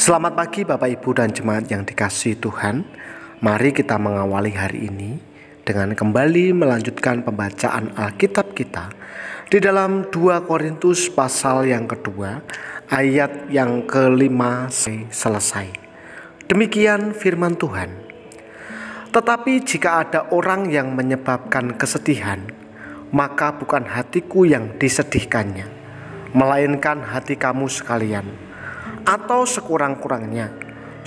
Selamat pagi Bapak Ibu dan jemaat yang dikasihi Tuhan. Mari kita mengawali hari ini dengan kembali melanjutkan pembacaan Alkitab kita di dalam 2 Korintus pasal yang kedua ayat yang kelima selesai. Demikian firman Tuhan. Tetapi jika ada orang yang menyebabkan kesedihan, maka bukan hatiku yang disedihkannya, melainkan hati kamu sekalian, atau sekurang-kurangnya,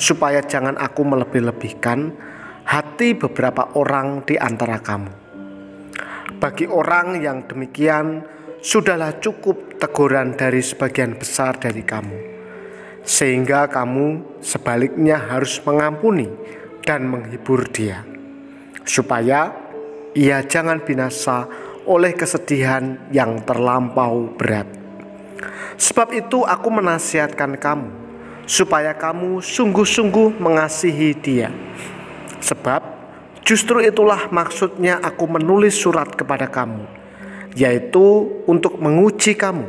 supaya jangan aku melebih-lebihkan hati beberapa orang di antara kamu. Bagi orang yang demikian, sudahlah cukup teguran dari sebagian besar dari kamu, sehingga kamu sebaliknya harus mengampuni dan menghibur dia, supaya ia jangan binasa oleh kesedihan yang terlampau berat. Sebab itu aku menasihatkan kamu, supaya kamu sungguh-sungguh mengasihi dia. Sebab justru itulah maksudnya aku menulis surat kepada kamu, yaitu untuk menguji kamu,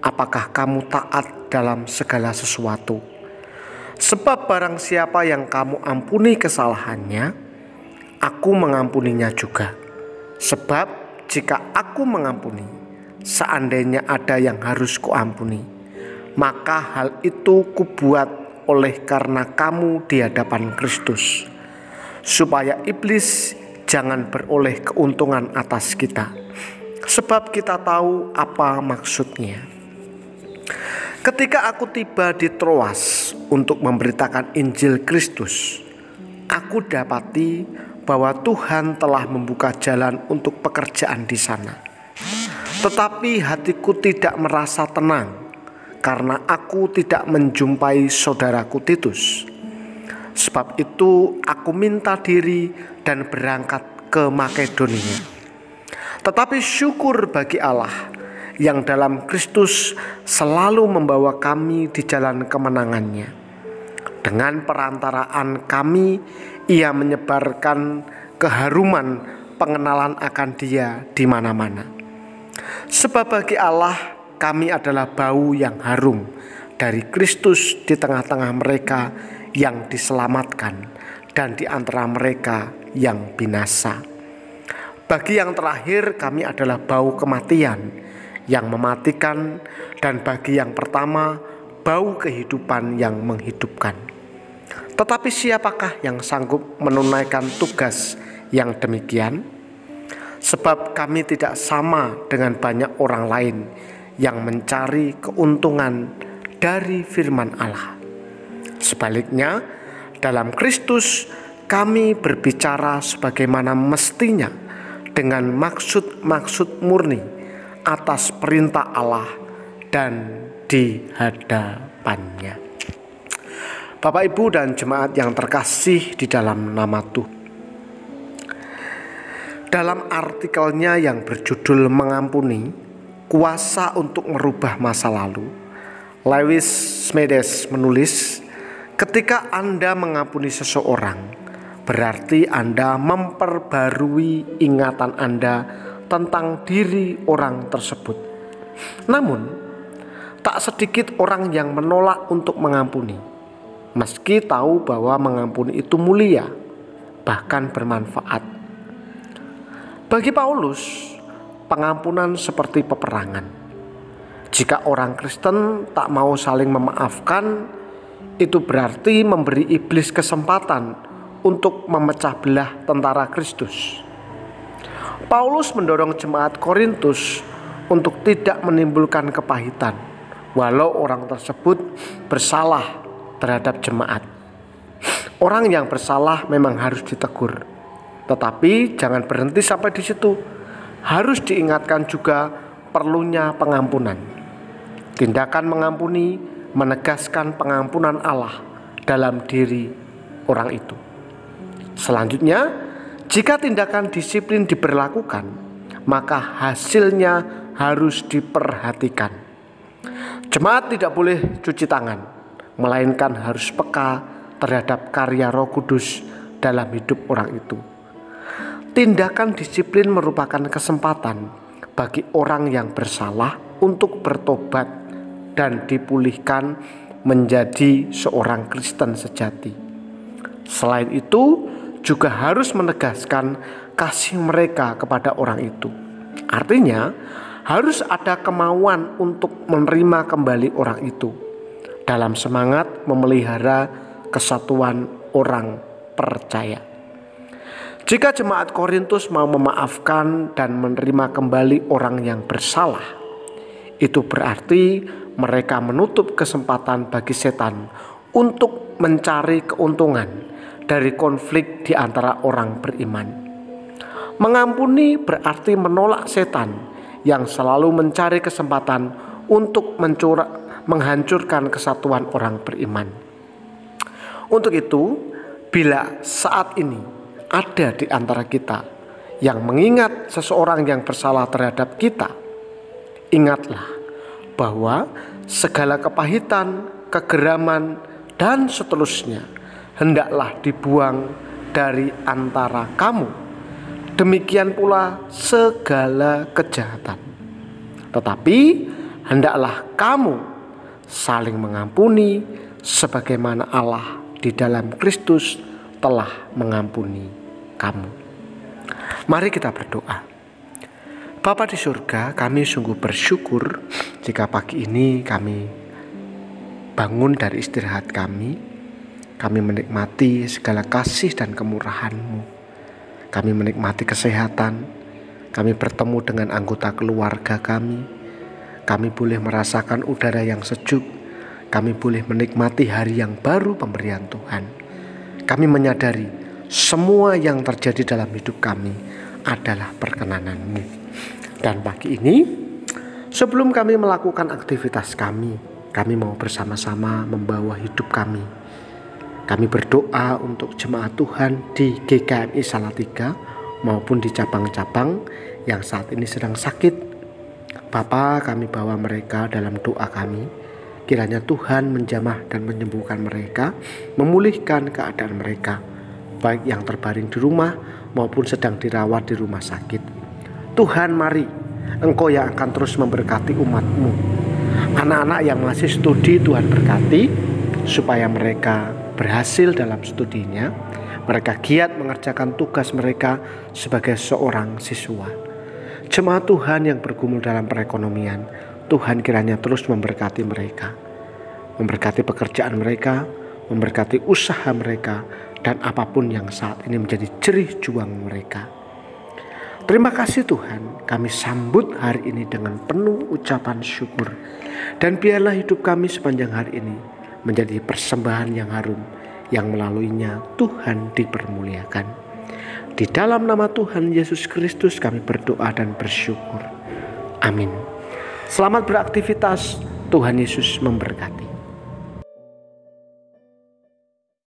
apakah kamu taat dalam segala sesuatu. Sebab barang siapa yang kamu ampuni kesalahannya, aku mengampuninya juga. Sebab jika aku mengampuni, seandainya ada yang harus kuampuni, maka hal itu kubuat oleh karena kamu di hadapan Kristus, supaya iblis jangan beroleh keuntungan atas kita, sebab kita tahu apa maksudnya. Ketika aku tiba di Troas untuk memberitakan Injil Kristus, aku dapati bahwa Tuhan telah membuka jalan untuk pekerjaan di sana. Tetapi hatiku tidak merasa tenang, karena aku tidak menjumpai saudaraku Titus. Sebab itu aku minta diri dan berangkat ke Makedonia. Tetapi syukur bagi Allah yang dalam Kristus selalu membawa kami di jalan kemenangannya. Dengan perantaraan kami, ia menyebarkan keharuman pengenalan akan dia di mana-mana. Sebab bagi Allah kami adalah bau yang harum dari Kristus di tengah-tengah mereka yang diselamatkan dan di antara mereka yang binasa. Bagi yang terakhir kami adalah bau kematian yang mematikan, dan bagi yang pertama bau kehidupan yang menghidupkan. Tetapi siapakah yang sanggup menunaikan tugas yang demikian? Sebab kami tidak sama dengan banyak orang lain yang mencari keuntungan dari firman Allah. Sebaliknya, dalam Kristus kami berbicara sebagaimana mestinya, dengan maksud-maksud murni atas perintah Allah dan di hadapannya. Bapak, Ibu, dan jemaat yang terkasih di dalam nama Tuhan. Dalam artikelnya yang berjudul Mengampuni, Kuasa untuk Merubah Masa Lalu, Lewis Smedes menulis, ketika Anda mengampuni seseorang, berarti Anda memperbarui ingatan Anda tentang diri orang tersebut. Namun, tak sedikit orang yang menolak untuk mengampuni, meski tahu bahwa mengampuni itu mulia, bahkan bermanfaat. Bagi Paulus, pengampunan seperti peperangan. Jika orang Kristen tak mau saling memaafkan, itu berarti memberi iblis kesempatan untuk memecah belah tentara Kristus. Paulus mendorong jemaat Korintus untuk tidak menimbulkan kepahitan, walau orang tersebut bersalah terhadap jemaat. Orang yang bersalah memang harus ditegur, tetapi jangan berhenti sampai di situ. Harus diingatkan juga perlunya pengampunan. Tindakan mengampuni menegaskan pengampunan Allah dalam diri orang itu. Selanjutnya, jika tindakan disiplin diberlakukan, maka hasilnya harus diperhatikan. Jemaat tidak boleh cuci tangan, melainkan harus peka terhadap karya Roh Kudus dalam hidup orang itu. Tindakan disiplin merupakan kesempatan bagi orang yang bersalah untuk bertobat dan dipulihkan menjadi seorang Kristen sejati. Selain itu, juga harus menegaskan kasih mereka kepada orang itu. Artinya, harus ada kemauan untuk menerima kembali orang itu dalam semangat memelihara kesatuan orang percaya. Jika jemaat Korintus mau memaafkan dan menerima kembali orang yang bersalah, itu berarti mereka menutup kesempatan bagi setan untuk mencari keuntungan dari konflik di antara orang beriman. Mengampuni berarti menolak setan yang selalu mencari kesempatan untuk menghancurkan kesatuan orang beriman. Untuk itu, bila saat ini ada di antara kita yang mengingat seseorang yang bersalah terhadap kita, ingatlah bahwa segala kepahitan, kegeraman, dan seterusnya hendaklah dibuang dari antara kamu. Demikian pula segala kejahatan. Tetapi hendaklah kamu saling mengampuni sebagaimana Allah di dalam Kristus telah mengampuni kamu. Mari kita berdoa. Bapa di surga, kami sungguh bersyukur jika pagi ini kami bangun dari istirahat kami menikmati segala kasih dan kemurahan-Mu. Kami menikmati kesehatan, kami bertemu dengan anggota keluarga kami boleh merasakan udara yang sejuk, kami boleh menikmati hari yang baru pemberian Tuhan. Kami menyadari semua yang terjadi dalam hidup kami adalah perkenanan-Mu. Dan pagi ini, sebelum kami melakukan aktivitas kami mau bersama-sama membawa hidup kami. Kami berdoa untuk jemaat Tuhan di GKMI Salatiga maupun di cabang-cabang yang saat ini sedang sakit. Bapa, kami bawa mereka dalam doa kami. Kiranya Tuhan menjamah dan menyembuhkan mereka, memulihkan keadaan mereka, baik yang terbaring di rumah maupun sedang dirawat di rumah sakit. Tuhan, mari Engkau yang akan terus memberkati umat-Mu. Anak-anak yang masih studi, Tuhan berkati supaya mereka berhasil dalam studinya, mereka giat mengerjakan tugas mereka sebagai seorang siswa. Jemaat Tuhan yang bergumul dalam perekonomian, Tuhan kiranya terus memberkati mereka, memberkati pekerjaan mereka, memberkati usaha mereka, dan apapun yang saat ini menjadi jerih juang mereka. Terima kasih Tuhan, kami sambut hari ini dengan penuh ucapan syukur, dan biarlah hidup kami sepanjang hari ini menjadi persembahan yang harum, yang melaluinya Tuhan dipermuliakan. Di dalam nama Tuhan Yesus Kristus kami berdoa dan bersyukur. Amin. Selamat beraktivitas. Tuhan Yesus memberkati.